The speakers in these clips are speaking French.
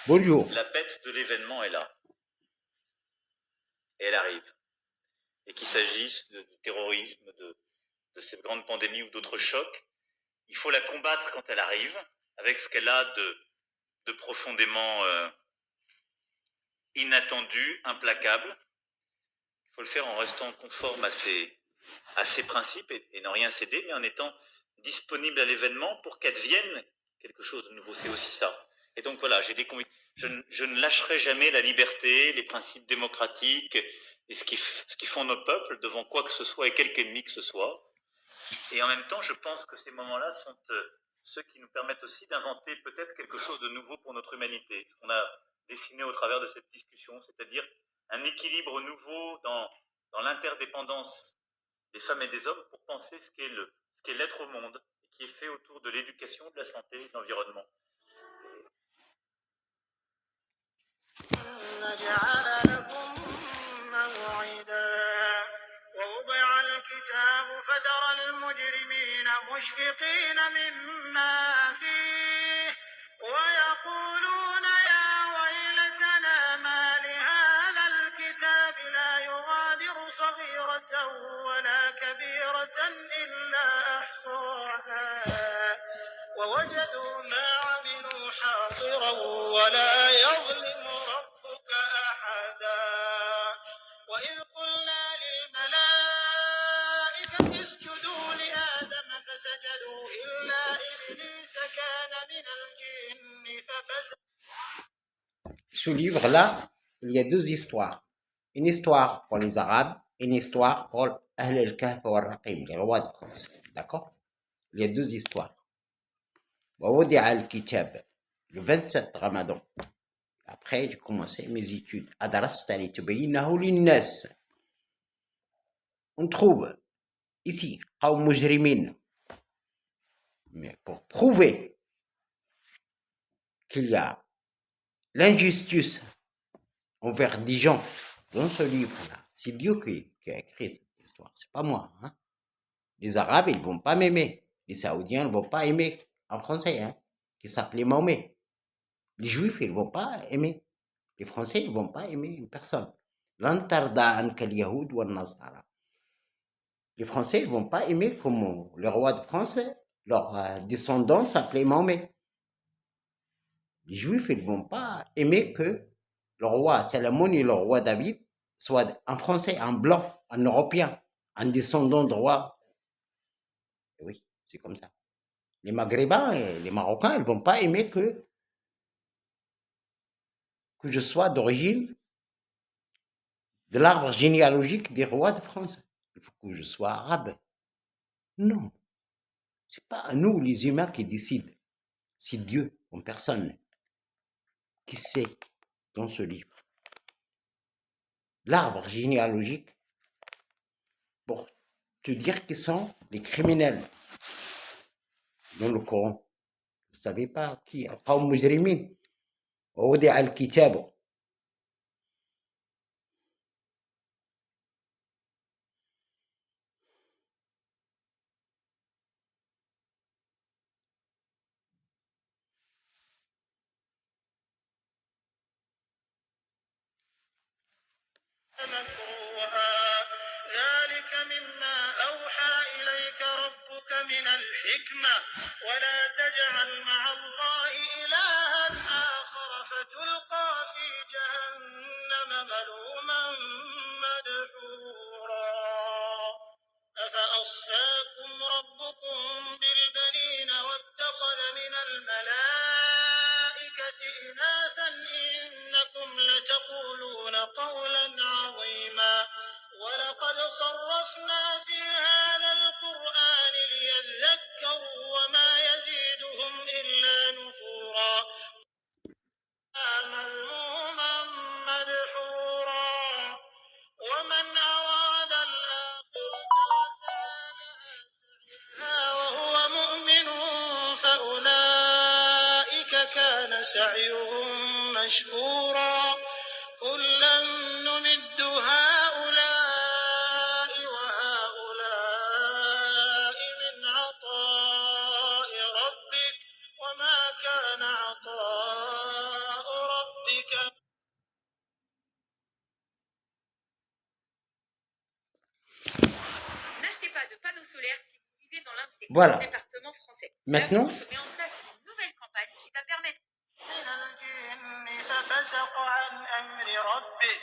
Bonjour. La bête de l'événement est là. Et elle arrive. Et qu'il s'agisse du terrorisme, de cette grande pandémie ou d'autres chocs, il faut la combattre quand elle arrive, avec ce qu'elle a de profondément inattendu, implacable. Il faut le faire en restant conforme à ses principes et n'en rien céder, mais en étant disponible à l'événement pour qu'advienne quelque chose de nouveau. C'est aussi ça. Et donc voilà, j'ai des convictions. Je ne lâcherai jamais la liberté, les principes démocratiques et ce qui font nos peuples devant quoi que ce soit et quelque ennemi que ce soit. Et en même temps, je pense que ces moments-là sont ceux qui nous permettent aussi d'inventer peut-être quelque chose de nouveau pour notre humanité. Ce qu'on a dessiné au travers de cette discussion, c'est-à-dire un équilibre nouveau dans l'interdépendance des femmes et des hommes pour penser ce qu'est l'être au monde, et qui est fait autour de l'éducation, de la santé, de l'environnement. ووضع الكتاب فترى المجرمين مشفقين مما فيه ويقولون يا ويلتنا ما لهذا الكتاب لا يغادر صغيرة ولا كبيرة إلا أحصاها ووجدوا ما عملوا حاضرا ولا يظلم ربك أحدا وإذ قلنا للملائكة اسجدوا لآدم فسجدوا إلا إبليس كان من الجن ففسق. Ce livre-là, il y a deux histoires. Une histoire pour les Arabes, une histoire pour Ahl al-Kahf wa al-Raqim, les rois de France. D'accord? Il y a deux histoires. ووضع الكتاب, le 27 Ramadan. Après, j'ai commencé mes études. أدرست لتبينه للناس. On trouve ici, قوم مجرمين. Mais pour prouver qu'il y a l'injustice envers des gens dans ce livre-là, c'est Dieu qui a écrit cette histoire, c'est pas moi. Hein? Les Arabes, ils vont pas m'aimer. Les Saoudiens ne vont pas aimer en français, hein, qui s'appelait Mahomet. Les Juifs, ils vont pas aimer. Les Français, ils vont pas aimer une personne. Les Français, ils vont pas aimer comme le roi de France, leur descendant s'appelait Mahomet. Les Juifs, ils vont pas aimer que le roi Salomon et le roi David soient un Français, un blanc, un Européen, un descendant de roi. Et oui, c'est comme ça. Les Maghrébins et les Marocains, ils vont pas aimer que je sois d'origine de l'arbre généalogique des rois de France. Il faut que je sois arabe. Non, c'est pas à nous les humains qui décident. C'est Dieu en personne qui sait dans ce livre. L'arbre généalogique pour te dire qui sont les criminels dans le Coran. Vous ne savez pas qui القوم مجرمين ووضع الكتاب. ذلك مما أوحى إليك ربك من الحكمة ولا تجعل مع الله إلها آخر فتلقى في جهنم ملوما مدحورا أفأصفاكم ربكم بالبنين واتخذ من الملائكة إناثا إنكم لتقولون قولا عظيما ولقد صرفنا في هذا القرآن ليذكروا وما يزيدهم إلا نفورا مذموما مدحورا ومن أراد الآخرة وسعى لها وهو مؤمن فأولئك كان سعيهم مشكورا كلا نمد هؤلاء وهؤلاء من عطاء ربك وما كان عطاء de panneaux solaires si vous vivez dans l'un de ces Voilà. départements français. Maintenant, La France met en place une nouvelle campagne qui va permettre ففسق عن أمر ربه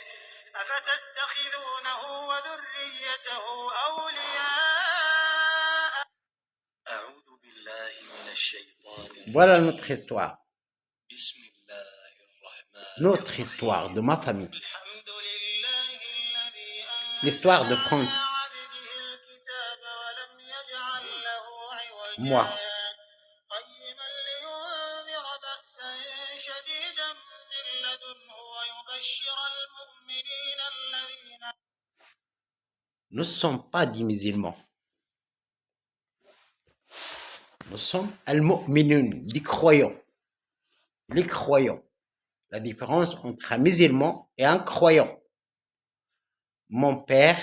أفتتخذونه وذريته أولياء أعوذ بالله من الشيطان voilà notre histoire. بسم الله الرحمن Notre histoire de ma famille. الحمد لله الذي أنزل L'histoire de France. على عبده الكتاب ولم يجعل له عوجا Moi. قيما لينذر بأسا شديدا من لدنه ويبشر المؤمنين الذين Nous ne sommes pas des musulmans. Nous sommes al-mu'minun, des croyants. Les croyants. La différence entre un musulman et un croyant. Mon père,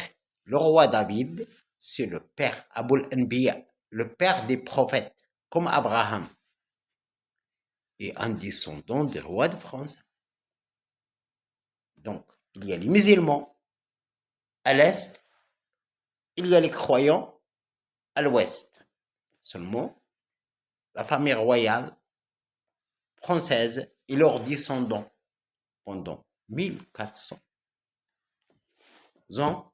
le roi David, c'est le père Aboul Anbiya, le père des prophètes, comme Abraham. Et un descendant des rois de France. Donc, il y a les musulmans à l'est, il y a les croyants à l'ouest. Seulement, la famille royale française et leurs descendants pendant 1400 ans,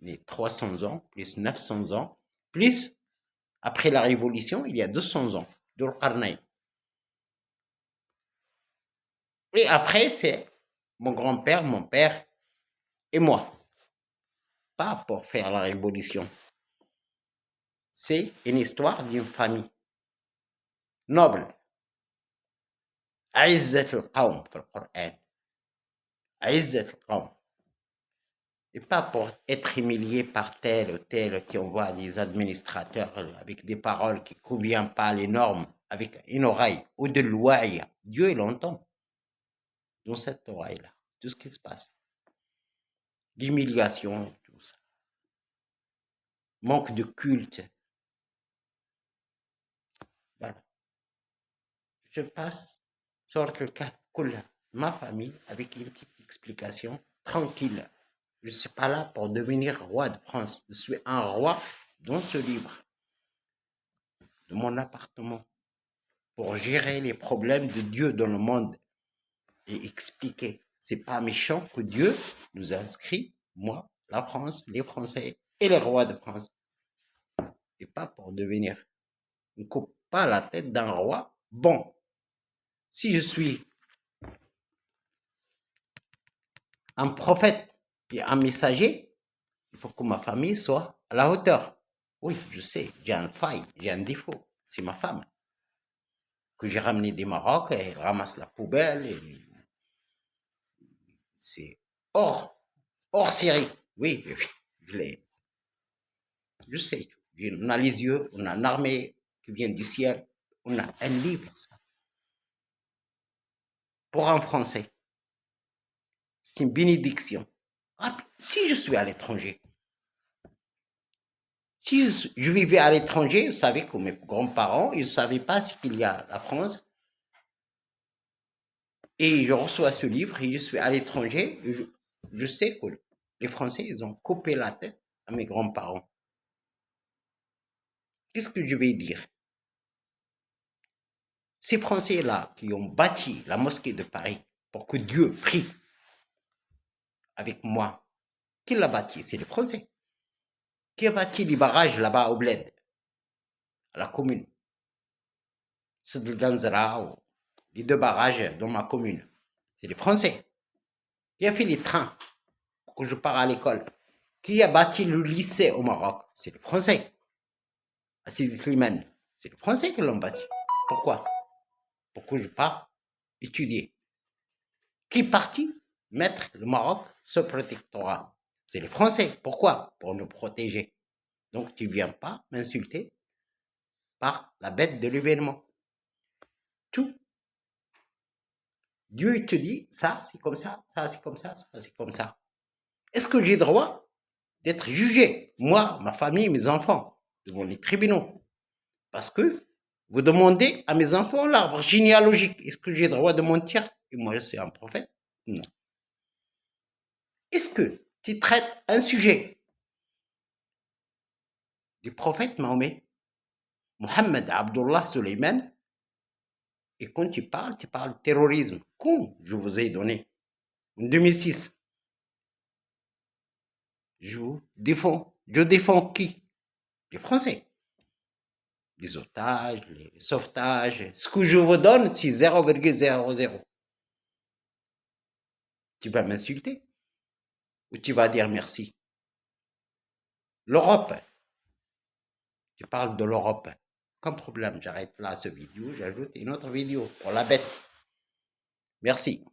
les 300 ans, plus 900 ans, plus après la Révolution, il y a 200 ans, Dhul Qarnayn. Et après, c'est mon grand-père, mon père et moi. Pas pour faire la Révolution. C'est une histoire d'une famille noble. عزة القوم في القرآن. عزة القوم. Et pas pour être humilié par tel ou tel qui envoie des administrateurs avec des paroles qui ne conviennent pas les normes, avec une oreille ou de l'ouaille. Dieu, il entend dans cette oreille-là tout ce qui se passe. L'humiliation, tout ça. Manque de culte. Voilà. Je passe sur le cas de ma famille avec une petite explication tranquille. Je ne suis pas là pour devenir roi de France. Je suis un roi dans ce livre, de mon appartement, pour gérer les problèmes de Dieu dans le monde et expliquer. C'est pas méchant que Dieu nous a inscrit, moi, la France, les Français et les rois de France. Et pas pour devenir. On ne coupe pas la tête d'un roi. Bon, si je suis un prophète et un messager, il faut que ma famille soit à la hauteur. Oui, je sais, j'ai une faille, j'ai un défaut. C'est ma femme que j'ai ramenée du Maroc, elle ramasse la poubelle. C'est hors série. Oui, je sais. On a les yeux, on a une armée qui vient du ciel, on a un livre, ça. Pour un Français, c'est une bénédiction. Si je suis à l'étranger, si je vivais à l'étranger, vous savez que mes grands-parents, ils ne savaient pas ce qu'il y a la France. Et je reçois ce livre et je suis à l'étranger. Je sais que les Français, ils ont coupé la tête à mes grands-parents. Qu'est-ce que je vais dire? Ces Français-là qui ont bâti la mosquée de Paris pour que Dieu prie avec moi, qui l'a bâti? C'est les Français. Qui a bâti les barrages là-bas au Bled, à la commune? C'est de Ganzra, les 2 barrages dans ma commune. C'est les Français. Qui a fait les trains pour que je parte à l'école? Qui a bâti le lycée au Maroc? C'est les Français. À Sidi Slimane, c'est les Français qui l'ont bâti. Pourquoi? Pour que je parte étudier. Qui est parti mettre le Maroc sous protectorat? C'est les Français. Pourquoi? Pour nous protéger. Donc, tu ne viens pas m'insulter par la bête de l'événement. Tout. Dieu te dit, ça c'est comme ça, ça c'est comme ça, ça c'est comme ça. Est-ce que j'ai droit d'être jugé, moi, ma famille, mes enfants, devant les tribunaux? Parce que vous demandez à mes enfants l'arbre généalogique. Est-ce que j'ai droit de mentir? Et moi, je suis un prophète? Non. Est-ce que tu traites un sujet du prophète Mahomet, Mohammed Abdullah Suleiman. Et quand tu parles terrorisme, comme je vous ai donné en 2006. Je défends qui? Les Français. Les otages, les sauvetages. Ce que je vous donne, c'est 0,00. Tu vas m'insulter ou tu vas dire merci? L'Europe. Tu parles de l'Europe. Comme problème, j'arrête là cette vidéo, j'ajoute une autre vidéo pour la bête. Merci.